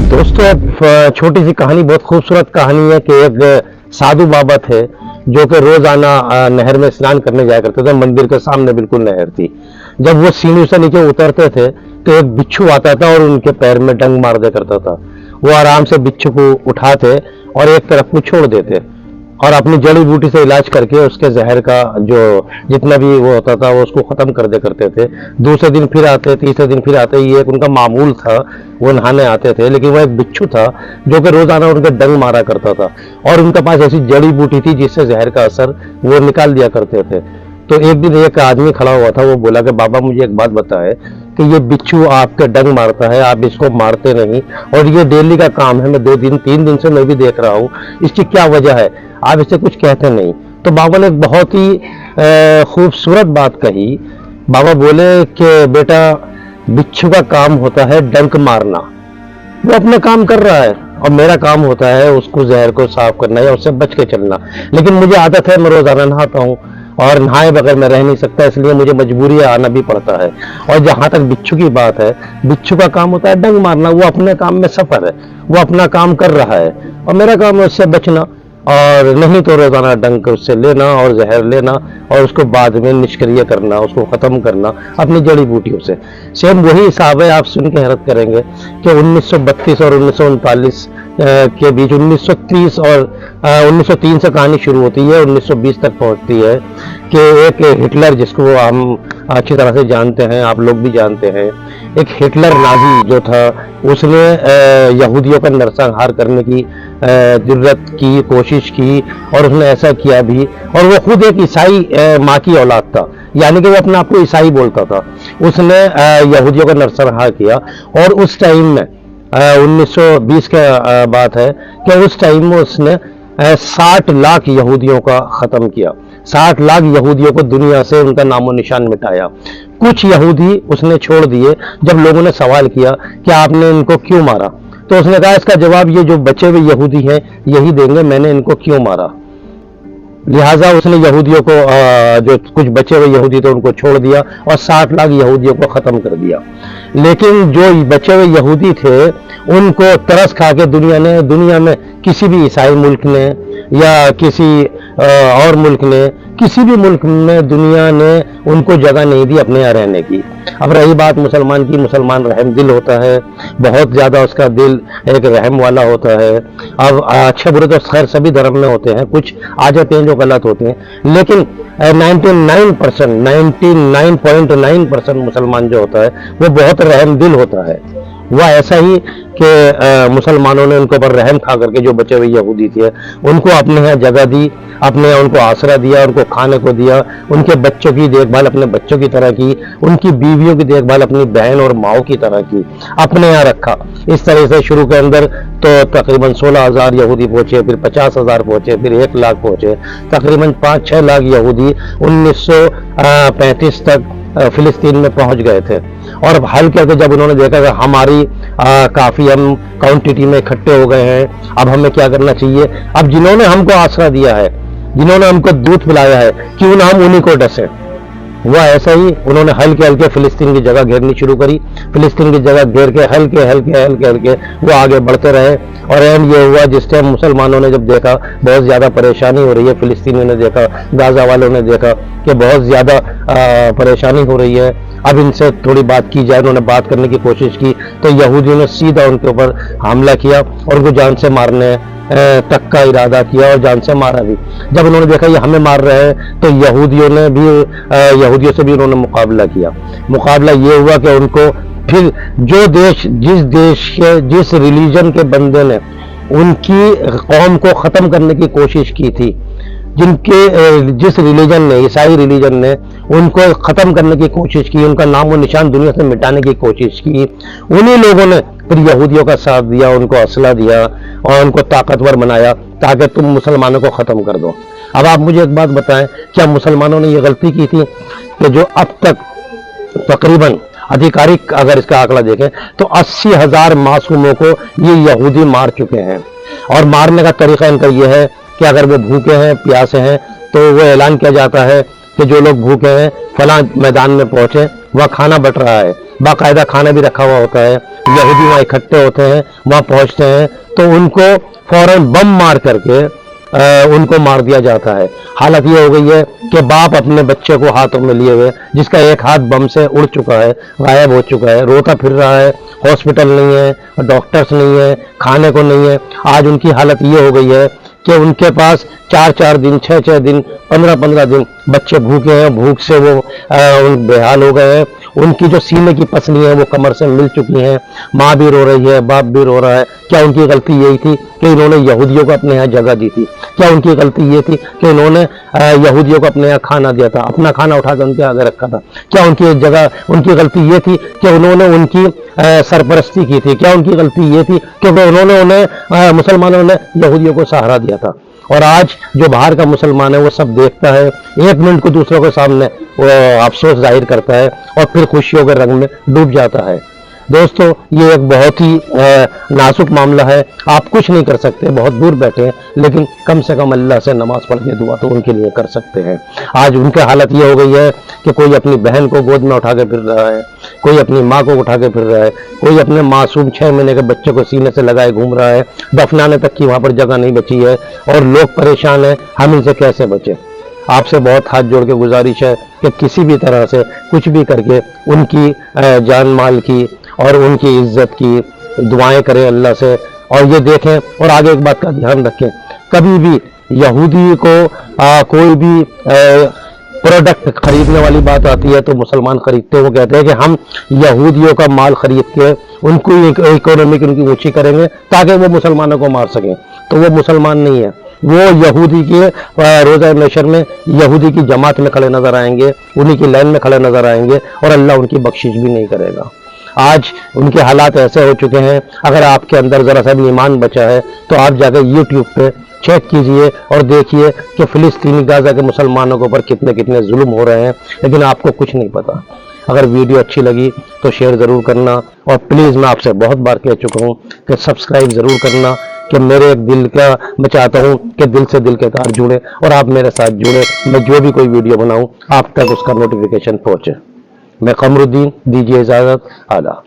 दोस्तों एक छोटी सी कहानी, बहुत खूबसूरत कहानी है कि एक साधु बाबा थे जो कि रोजाना नहर में स्नान करने जाया करते थे। मंदिर के सामने बिल्कुल नहर थी। जब वो सीढ़ी से नीचे उतरते थे तो एक बिच्छू आता था और उनके पैर में डंग मार दे करता था। वो आराम से बिच्छू को उठाते और एक तरफ को छोड़ देते और अपनी जड़ी बूटी से इलाज करके उसके जहर का जो जितना भी वो होता था वो उसको खत्म कर दे करते थे। दूसरे दिन फिर आते, तीसरे दिन फिर आते, ये एक उनका मामूल था। वो नहाने आते थे, लेकिन वो एक बिच्छू था जो कि रोजाना उनके डंग मारा करता था और उनके पास ऐसी जड़ी बूटी थी जिससे जहर का असर वो निकाल दिया करते थे। तो एक दिन एक आदमी खड़ा हुआ था, वो बोला कि बाबा मुझे एक बात बताए कि ये बिच्छू आपके डंग मारता है, आप इसको मारते नहीं और ये डेली का काम है, मैं 2 दिन 3 दिन से मैं भी देख रहा हूँ, इसकी क्या वजह है, आप इसे कुछ कहते नहीं। तो बाबा ने एक बहुत ही खूबसूरत बात कही। बाबा बोले कि बेटा, बिच्छू का काम होता है डंक मारना, वो अपना काम कर रहा है और मेरा काम होता है उसको जहर को साफ करना या उससे बच के चलना। लेकिन मुझे आदत है, मैं रोजाना नहाता हूँ और नहाए बगैर मैं रह नहीं सकता, इसलिए मुझे मजबूरी आना भी पड़ता है। और जहां तक बिच्छू की बात है, बिच्छू का काम होता है डंग मारना, वो अपने काम में सफर है, वो अपना काम कर रहा है और मेरा काम है उससे बचना। और नहीं तो रोजाना डंक उससे लेना और जहर लेना और उसको बाद में निष्क्रिय करना, उसको खत्म करना अपनी जड़ी बूटियों से। सेम वही हिसाब है, आप सुन के हैरत करेंगे कि 1932 और 1939 के बीच 1930 और 1903 से कहानी शुरू होती है, 1920 तक पहुंचती है कि एक हिटलर, जिसको हम अच्छी तरह से जानते हैं, आप लोग भी जानते हैं, एक हिटलर नाजी जो था, उसने यहूदियों का नरसंहार करने की जरूरत की कोशिश की और उसने ऐसा किया भी। और वो खुद एक ईसाई माँ की औलाद था, यानी कि वो अपने आप को ईसाई बोलता था। उसने यहूदियों का नरसंहार किया और उस टाइम में 1920 का बात है कि उस टाइम में उसने 60 लाख यहूदियों का खत्म किया। 60 लाख यहूदियों को दुनिया से उनका नामो निशान मिटाया। कुछ यहूदी उसने छोड़ दिए। जब लोगों ने सवाल किया कि आपने इनको क्यों मारा, तो उसने कहा इसका जवाब ये जो बचे हुए यहूदी हैं यही देंगे, मैंने इनको क्यों मारा। लिहाजा उसने यहूदियों को जो कुछ बचे हुए यहूदी थे उनको छोड़ दिया और 60 लाख यहूदियों को खत्म कर दिया। लेकिन जो बचे हुए यहूदी थे उनको तरस खा के दुनिया में किसी भी ईसाई मुल्क ने या किसी और मुल्क ने, किसी भी मुल्क में दुनिया ने उनको जगह नहीं दी अपने यहाँ रहने की। अब रही बात मुसलमान की, मुसलमान रहम दिल होता है, बहुत ज्यादा उसका दिल एक रहम वाला होता है। अब अच्छे बुरे तो खैर सभी धर्म में होते हैं, कुछ आ जाते हैं जो गलत होते हैं, लेकिन 99.9% मुसलमान जो होता है वो बहुत रहम दिल होता है। वह ऐसा ही कि मुसलमानों ने उनके ऊपर रहम खा करके जो बचे हुए यहूदी थे उनको अपने यहाँ जगह दी, अपने यहाँ उनको आसरा दिया, उनको खाने को दिया, उनके बच्चों की देखभाल अपने बच्चों की तरह की, उनकी बीवियों की देखभाल अपनी बहन और माओ की तरह की, अपने यहाँ रखा। इस तरह से शुरू के अंदर तो तकरीबन 16,000 यहूदी पहुंचे, फिर 50,000 पहुंचे, फिर 1 लाख पहुंचे, तकरीबन 5-6 लाख यहूदी 1935 तक फिलिस्तीन में पहुंच गए थे। और हल करके जब उन्होंने देखा कि हमारी काफी हम क्वांटिटी में इकट्ठे हो गए हैं, अब हमें क्या करना चाहिए, अब जिन्होंने हमको आसरा दिया है, जिन्होंने हमको दूध पिलाया है, क्यों ना हम उन्हीं को डसे। वह ऐसा ही उन्होंने हल्के हल्के फिलिस्तीन की जगह घेरनी शुरू करी। फिलिस्तीन की जगह घेर के हल्के वो आगे बढ़ते रहे और एंड ये हुआ जिस टाइम मुसलमानों ने जब देखा बहुत ज्यादा परेशानी हो रही है, फिलिस्तीनियों ने देखा, गाजा वालों ने देखा कि बहुत ज्यादा परेशानी हो रही है, अब इनसे थोड़ी बात की जाए। उन्होंने बात करने की कोशिश की तो यहूदियों ने सीधा उनके ऊपर हमला किया और उनको जान से मारने तक का इरादा किया और जान से मारा भी। जब उन्होंने देखा ये हमें मार रहे हैं तो यहूदियों से भी उन्होंने मुकाबला किया। मुकाबला ये हुआ कि उनको फिर जिस रिलीजन के बंदे ने उनकी कौम को खत्म करने की कोशिश की थी, जिस रिलीजन ने, ईसाई रिलीजन ने उनको खत्म करने की कोशिश की, उनका नाम और निशान दुनिया से मिटाने की कोशिश की, उन्हीं लोगों ने फिर यहूदियों का साथ दिया, उनको असला दिया और उनको ताकतवर बनाया ताकि तुम मुसलमानों को खत्म कर दो। अब आप मुझे एक बात बताएं, क्या मुसलमानों ने ये गलती की थी कि जो अब तक तकरीबन आधिकारिक अगर इसका आंकड़ा देखें तो 80,000 मासूमों को ये यहूदी मार चुके हैं। और मारने का तरीका इनका ये है कि अगर वो भूखे हैं, प्यासे हैं, तो वो ऐलान किया जाता है कि जो लोग भूखे हैं फलां मैदान में पहुंचे, वह खाना बट रहा है, बाकायदा खाना भी रखा हुआ होता है, यहूदी वहाँ इकट्ठे होते हैं, वहाँ पहुँचते हैं तो उनको फौरन बम मार करके उनको मार दिया जाता है। हालत ये हो गई है कि बाप अपने बच्चे को हाथों में लिए हुए, जिसका एक हाथ बम से उड़ चुका है, गायब हो चुका है, रोता फिर रहा है, हॉस्पिटल नहीं है, डॉक्टर्स नहीं है, खाने को नहीं है। आज उनकी हालत ये हो गई है कि उनके पास 4-4 दिन, 6-6 दिन, 15-15 दिन बच्चे भूखे हैं, भूख से वो बेहाल हो गए हैं। उनकी जो सीने की पसली है वो कमर से मिल चुकी हैं। माँ भी रो रही है, बाप भी रो रहा है। क्या उनकी गलती यही थी कि इन्होंने यहूदियों को अपने यहाँ जगह दी थी? क्या उनकी गलती ये थी कि इन्होंने यहूदियों को अपने यहाँ खाना दिया था, अपना खाना उठा कर उनके आगे रखा था? क्या उनकी गलती ये थी कि उन्होंने उनकी सरपरस्ती की थी? क्या उनकी गलती ये थी कि उन्होंने उन्हें मुसलमानों ने यहूदियों को सहारा दिया था? और आज जो बाहर का मुसलमान है वो सब देखता है, एक मिनट को दूसरों के सामने वो अफसोस जाहिर करता है और फिर खुशियों के रंग में डूब जाता है। दोस्तों, ये एक बहुत ही नाजुक मामला है। आप कुछ नहीं कर सकते, बहुत दूर बैठे हैं, लेकिन कम से कम अल्लाह से नमाज पढ़ के दुआ तो उनके लिए कर सकते हैं। आज उनकी हालत ये हो गई है कि कोई अपनी बहन को गोद में उठा के फिर रहा है, कोई अपनी माँ को उठा के फिर रहा है, कोई अपने मासूम 6 महीने के बच्चे को सीने से लगाए घूम रहा है। दफनाने तक की वहाँ पर जगह नहीं बची है और लोग परेशान हैं। हम इनसे कैसे बचें? आपसे बहुत हाथ जोड़ के गुजारिश है कि किसी भी तरह से कुछ भी करके उनकी जान माल की और उनकी इज्जत की दुआएं करें अल्लाह से। और ये देखें और आगे एक बात का ध्यान रखें, कभी भी यहूदी को कोई भी प्रोडक्ट खरीदने वाली बात आती है तो मुसलमान खरीदते हैं। वो कहते हैं कि हम यहूदियों का माल खरीद के उनको इकोनॉमिक उनकी ऊंची करेंगे ताकि वो मुसलमानों को मार सकें। तो वो मुसलमान नहीं है, वो यहूदी के रोज़ा नशर में यहूदी की जमात में खड़े नजर आएंगे, उन्हीं की लाइन में खड़े नजर आएंगे और अल्लाह उनकी बख्शिश भी नहीं करेगा। आज उनके हालात ऐसे हो चुके हैं, अगर आपके अंदर ज़रा सा भी ईमान बचा है तो आप जाकर यूट्यूब पे चेक कीजिए और देखिए कि फ़िलिस्तीनी गाज़ा के मुसलमानों के ऊपर कितने कितने जुल्म हो रहे हैं, लेकिन आपको कुछ नहीं पता। अगर वीडियो अच्छी लगी तो शेयर ज़रूर करना और प्लीज़ मैं आपसे बहुत बार कह चुका हूँ कि सब्सक्राइब ज़रूर करना, कि मेरे दिल का मैं चाहता हूँ कि दिल से दिल के तार जुड़े और आप मेरे साथ जुड़े। मैं जो भी कोई वीडियो बनाऊँ आप तक उसका नोटिफिकेशन पहुँचे। मैं कमरुद्दीन, दीजिए इजाज़त। आला।